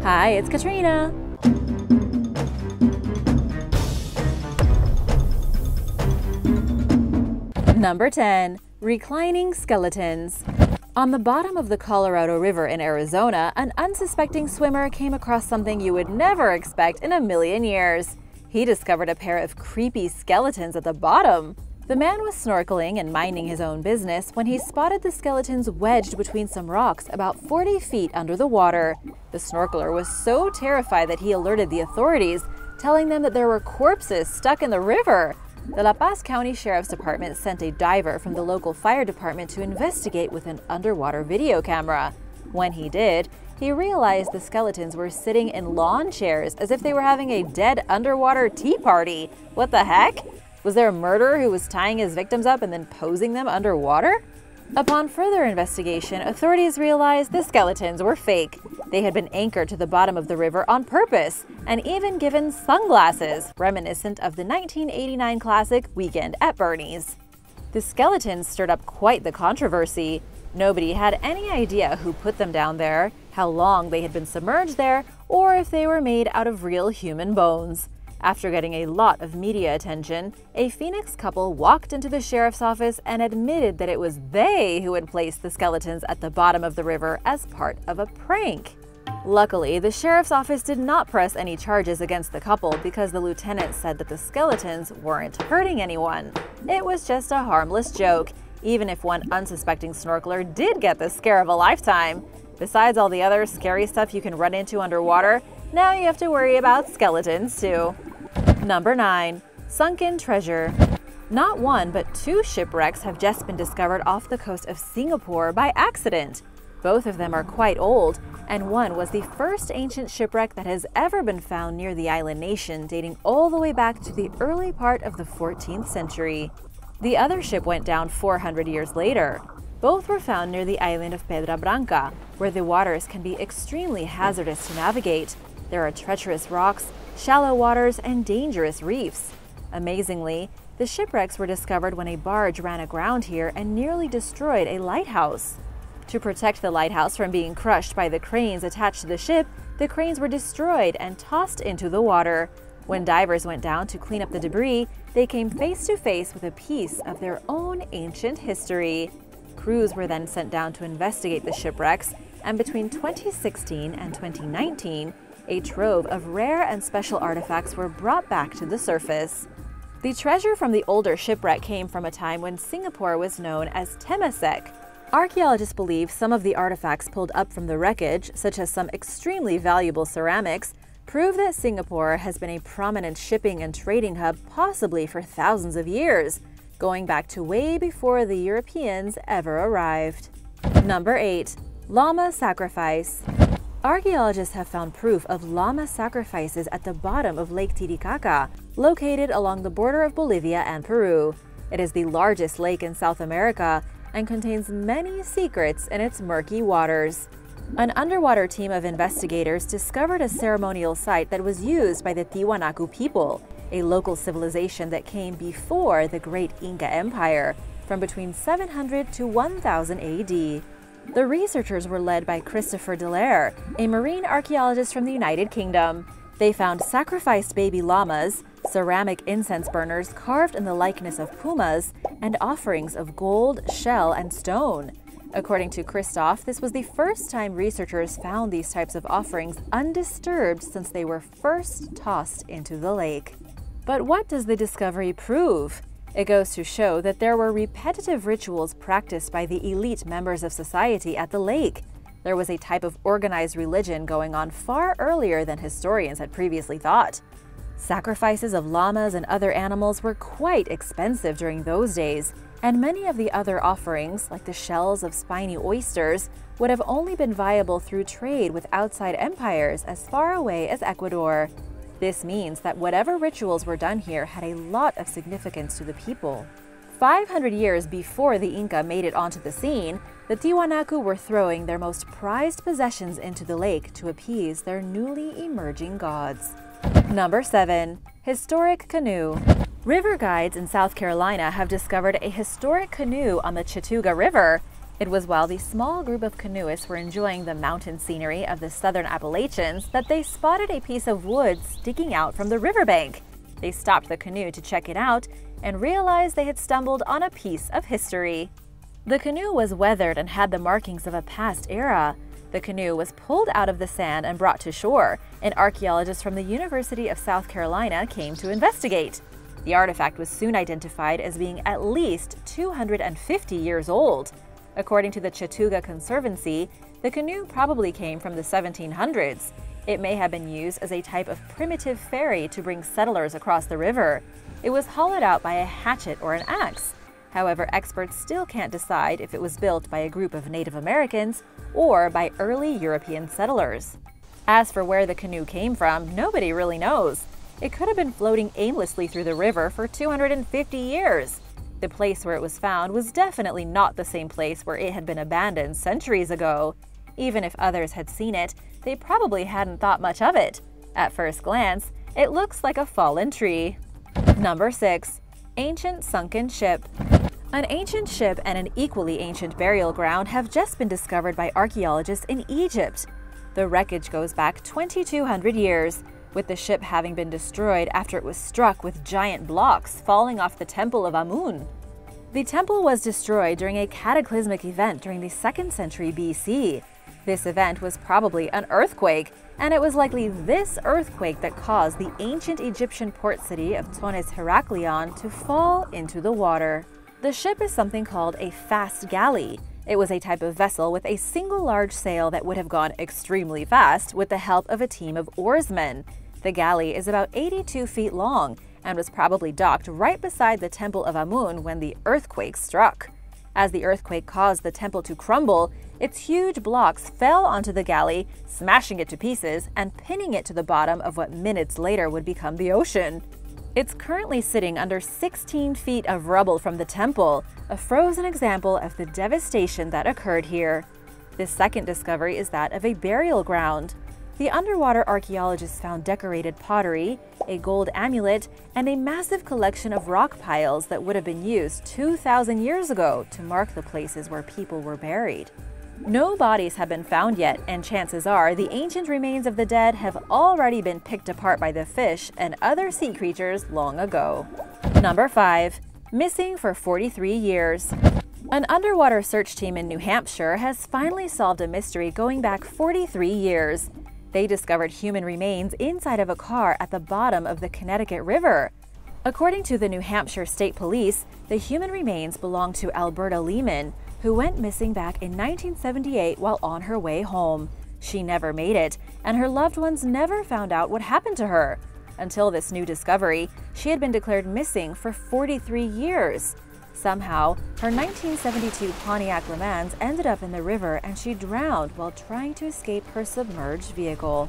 Hi, it's Katrina. Number 10. Reclining skeletons. On the bottom of the Colorado River in Arizona, an unsuspecting swimmer came across something you would never expect in a million years. He discovered a pair of creepy skeletons at the bottom. The man was snorkeling and minding his own business when he spotted the skeletons wedged between some rocks about 40 feet under the water. The snorkeler was so terrified that he alerted the authorities, telling them that there were corpses stuck in the river. The La Paz County Sheriff's Department sent a diver from the local fire department to investigate with an underwater video camera. When he did, he realized the skeletons were sitting in lawn chairs as if they were having a dead underwater tea party. What the heck? Was there a murderer who was tying his victims up and then posing them underwater? Upon further investigation, authorities realized the skeletons were fake. They had been anchored to the bottom of the river on purpose and even given sunglasses, reminiscent of the 1989 classic Weekend at Bernie's. The skeletons stirred up quite the controversy. Nobody had any idea who put them down there, how long they had been submerged there, or if they were made out of real human bones. After getting a lot of media attention, a Phoenix couple walked into the sheriff's office and admitted that it was they who had placed the skeletons at the bottom of the river as part of a prank. Luckily, the sheriff's office did not press any charges against the couple because the lieutenant said that the skeletons weren't hurting anyone. It was just a harmless joke, even if one unsuspecting snorkeler did get the scare of a lifetime. Besides all the other scary stuff you can run into underwater, now you have to worry about skeletons too. Number 9. Sunken treasure. Not one, but two shipwrecks have just been discovered off the coast of Singapore by accident. Both of them are quite old, and one was the first ancient shipwreck that has ever been found near the island nation, dating all the way back to the early part of the 14th century. The other ship went down 400 years later. Both were found near the island of Pedra Branca, where the waters can be extremely hazardous to navigate. There are treacherous rocks, shallow waters, and dangerous reefs. Amazingly, the shipwrecks were discovered when a barge ran aground here and nearly destroyed a lighthouse. To protect the lighthouse from being crushed by the cranes attached to the ship, the cranes were destroyed and tossed into the water. When divers went down to clean up the debris, they came face to face with a piece of their own ancient history. Crews were then sent down to investigate the shipwrecks, and between 2016 and 2019, a trove of rare and special artifacts were brought back to the surface. The treasure from the older shipwreck came from a time when Singapore was known as Temasek. Archaeologists believe some of the artifacts pulled up from the wreckage, such as some extremely valuable ceramics, prove that Singapore has been a prominent shipping and trading hub possibly for thousands of years, going back to way before the Europeans ever arrived. Number 8. Llama sacrifice. Archaeologists have found proof of llama sacrifices at the bottom of Lake Titicaca, located along the border of Bolivia and Peru. It is the largest lake in South America and contains many secrets in its murky waters. An underwater team of investigators discovered a ceremonial site that was used by the Tiwanaku people, a local civilization that came before the great Inca Empire, from between 700 to 1000 AD. The researchers were led by Christopher Dallaire, a marine archaeologist from the United Kingdom. They found sacrificed baby llamas, ceramic incense burners carved in the likeness of pumas, and offerings of gold, shell, and stone. According to Christoph, this was the first time researchers found these types of offerings undisturbed since they were first tossed into the lake. But what does the discovery prove? It goes to show that there were repetitive rituals practiced by the elite members of society at the lake. There was a type of organized religion going on far earlier than historians had previously thought. Sacrifices of llamas and other animals were quite expensive during those days, and many of the other offerings, like the shells of spiny oysters, would have only been viable through trade with outside empires as far away as Ecuador. This means that whatever rituals were done here had a lot of significance to the people. 500 years before the Inca made it onto the scene, the Tiwanaku were throwing their most prized possessions into the lake to appease their newly emerging gods. Number 7. Historic canoe. River guides in South Carolina have discovered a historic canoe on the Chattooga River. It was while the small group of canoeists were enjoying the mountain scenery of the southern Appalachians that they spotted a piece of wood sticking out from the riverbank. They stopped the canoe to check it out and realized they had stumbled on a piece of history. The canoe was weathered and had the markings of a past era. The canoe was pulled out of the sand and brought to shore, and archaeologists from the University of South Carolina came to investigate. The artifact was soon identified as being at least 250 years old. According to the Chattooga Conservancy, the canoe probably came from the 1700s. It may have been used as a type of primitive ferry to bring settlers across the river. It was hollowed out by a hatchet or an axe. However, experts still can't decide if it was built by a group of Native Americans or by early European settlers. As for where the canoe came from, nobody really knows. It could have been floating aimlessly through the river for 250 years. The place where it was found was definitely not the same place where it had been abandoned centuries ago. Even if others had seen it, they probably hadn't thought much of it. At first glance, it looks like a fallen tree. Number 6. Ancient sunken ship. An ancient ship and an equally ancient burial ground have just been discovered by archaeologists in Egypt. The wreckage goes back 2,200 years, with the ship having been destroyed after it was struck with giant blocks falling off the Temple of Amun. The temple was destroyed during a cataclysmic event during the 2nd century BC. This event was probably an earthquake, and it was likely this earthquake that caused the ancient Egyptian port city of Tonis Heraklion to fall into the water. The ship is something called a fast galley. It was a type of vessel with a single large sail that would have gone extremely fast with the help of a team of oarsmen. The galley is about 82 feet long and was probably docked right beside the Temple of Amun when the earthquake struck. As the earthquake caused the temple to crumble, its huge blocks fell onto the galley, smashing it to pieces and pinning it to the bottom of what minutes later would become the ocean. It's currently sitting under 16 feet of rubble from the temple, a frozen example of the devastation that occurred here. The second discovery is that of a burial ground. The underwater archaeologists found decorated pottery, a gold amulet, and a massive collection of rock piles that would have been used 2,000 years ago to mark the places where people were buried. No bodies have been found yet, and chances are the ancient remains of the dead have already been picked apart by the fish and other sea creatures long ago. Number 5. Missing for 43 years. An underwater search team in New Hampshire has finally solved a mystery going back 43 years. They discovered human remains inside of a car at the bottom of the Connecticut River. According to the New Hampshire State Police, the human remains belong to Alberta Lehman, who went missing back in 1978 while on her way home. She never made it, and her loved ones never found out what happened to her. Until this new discovery, she had been declared missing for 43 years. Somehow, her 1972 Pontiac Le Mans ended up in the river and she drowned while trying to escape her submerged vehicle.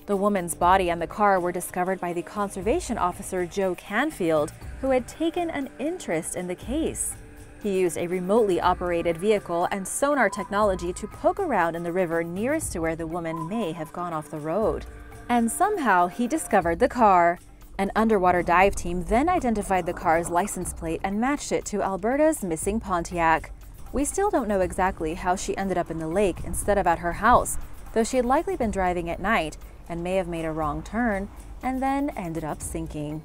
The woman's body and the car were discovered by the conservation officer Joe Canfield, who had taken an interest in the case. He used a remotely operated vehicle and sonar technology to poke around in the river nearest to where the woman may have gone off the road. And somehow he discovered the car. An underwater dive team then identified the car's license plate and matched it to Alberta's missing Pontiac. We still don't know exactly how she ended up in the lake instead of at her house, though she had likely been driving at night and may have made a wrong turn and then ended up sinking.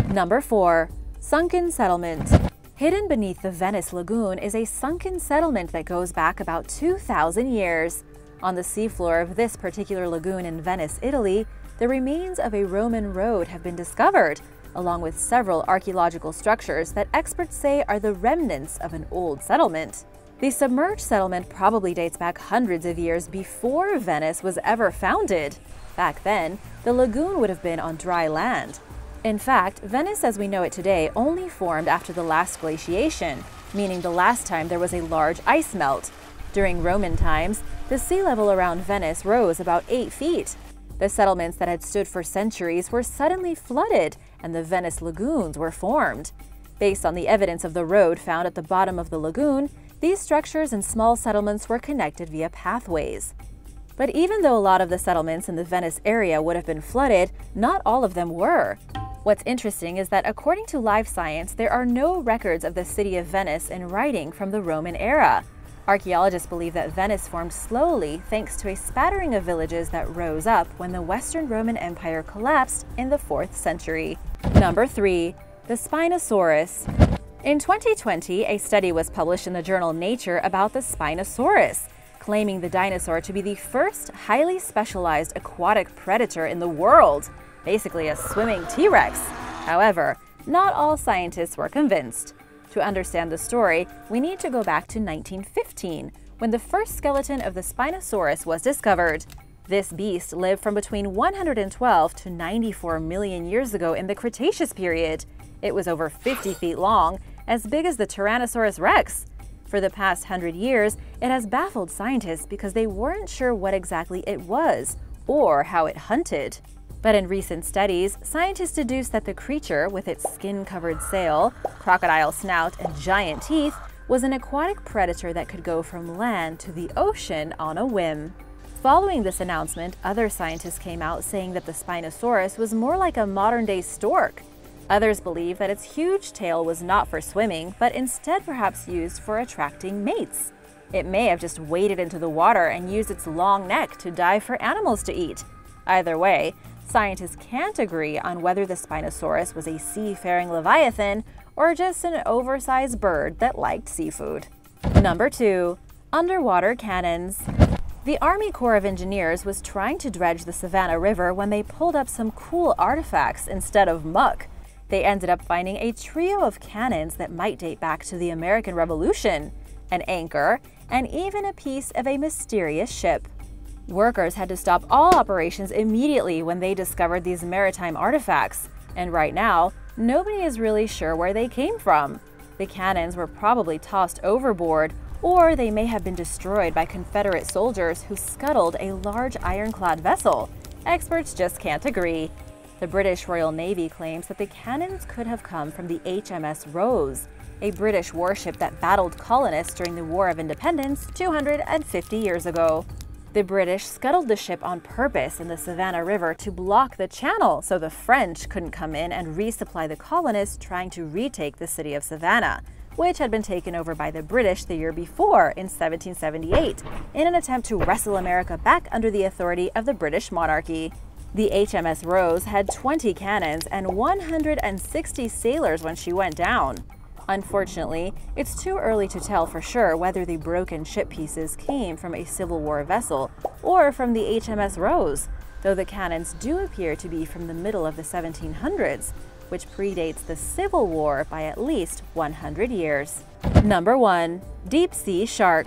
Number 4. Sunken settlement. Hidden beneath the Venice Lagoon is a sunken settlement that goes back about 2,000 years. On the seafloor of this particular lagoon in Venice, Italy, the remains of a Roman road have been discovered, along with several archaeological structures that experts say are the remnants of an old settlement. The submerged settlement probably dates back hundreds of years before Venice was ever founded. Back then, the lagoon would have been on dry land. In fact, Venice as we know it today only formed after the last glaciation, meaning the last time there was a large ice melt. During Roman times, the sea level around Venice rose about 8 feet. The settlements that had stood for centuries were suddenly flooded, and the Venice lagoons were formed. Based on the evidence of the road found at the bottom of the lagoon, these structures and small settlements were connected via pathways. But even though a lot of the settlements in the Venice area would have been flooded, not all of them were. What's interesting is that according to Live Science, there are no records of the city of Venice in writing from the Roman era. Archaeologists believe that Venice formed slowly thanks to a spattering of villages that rose up when the Western Roman Empire collapsed in the 4th century. Number 3. The Spinosaurus. In 2020, a study was published in the journal Nature about the Spinosaurus, claiming the dinosaur to be the first highly specialized aquatic predator in the world, basically a swimming T-Rex. However, not all scientists were convinced. To understand the story, we need to go back to 1915, when the first skeleton of the Spinosaurus was discovered. This beast lived from between 112 to 94 million years ago in the Cretaceous period. It was over 50 feet long, as big as the Tyrannosaurus rex. For the past 100 years, it has baffled scientists because they weren't sure what exactly it was or how it hunted. But in recent studies, scientists deduced that the creature, with its skin-covered sail, crocodile snout, and giant teeth, was an aquatic predator that could go from land to the ocean on a whim. Following this announcement, other scientists came out saying that the Spinosaurus was more like a modern-day stork. Others believe that its huge tail was not for swimming, but instead perhaps used for attracting mates. It may have just waded into the water and used its long neck to dive for animals to eat. Either way, scientists can't agree on whether the Spinosaurus was a seafaring leviathan or just an oversized bird that liked seafood. Number 2. Underwater cannons. The Army Corps of Engineers was trying to dredge the Savannah River when they pulled up some cool artifacts instead of muck. They ended up finding a trio of cannons that might date back to the American Revolution, an anchor, and even a piece of a mysterious ship. Workers had to stop all operations immediately when they discovered these maritime artifacts, and right now, nobody is really sure where they came from. The cannons were probably tossed overboard, or they may have been destroyed by Confederate soldiers who scuttled a large ironclad vessel. Experts just can't agree. The British Royal Navy claims that the cannons could have come from the HMS Rose, a British warship that battled colonists during the War of Independence 250 years ago. The British scuttled the ship on purpose in the Savannah River to block the channel so the French couldn't come in and resupply the colonists trying to retake the city of Savannah, which had been taken over by the British the year before in 1778, in an attempt to wrestle America back under the authority of the British monarchy. The HMS Rose had 20 cannons and 160 sailors when she went down. Unfortunately, it's too early to tell for sure whether the broken ship pieces came from a Civil War vessel or from the HMS Rose, though the cannons do appear to be from the middle of the 1700s, which predates the Civil War by at least 100 years. Number 1. Deep Sea Shark.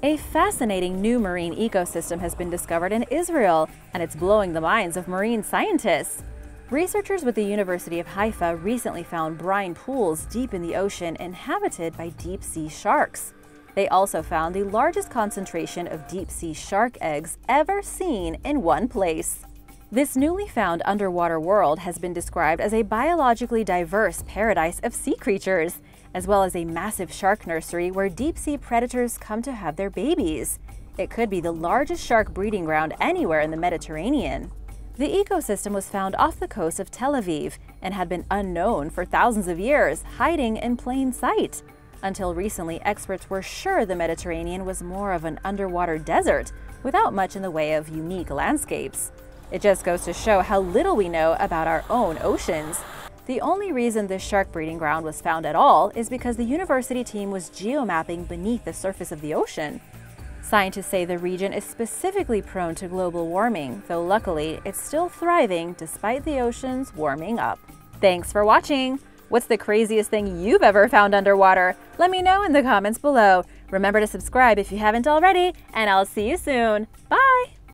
A fascinating new marine ecosystem has been discovered in Israel, and it's blowing the minds of marine scientists. Researchers with the University of Haifa recently found brine pools deep in the ocean inhabited by deep-sea sharks. They also found the largest concentration of deep-sea shark eggs ever seen in one place. This newly found underwater world has been described as a biologically diverse paradise of sea creatures, as well as a massive shark nursery where deep-sea predators come to have their babies. It could be the largest shark breeding ground anywhere in the Mediterranean. The ecosystem was found off the coast of Tel Aviv and had been unknown for thousands of years, hiding in plain sight. Until recently, experts were sure the Mediterranean was more of an underwater desert, without much in the way of unique landscapes. It just goes to show how little we know about our own oceans. The only reason this shark breeding ground was found at all is because the university team was geomapping beneath the surface of the ocean. Scientists say the region is specifically prone to global warming, though luckily it's still thriving despite the oceans warming up. Thanks for watching! What's the craziest thing you've ever found underwater? Let me know in the comments below. Remember to subscribe if you haven't already, and I'll see you soon. Bye!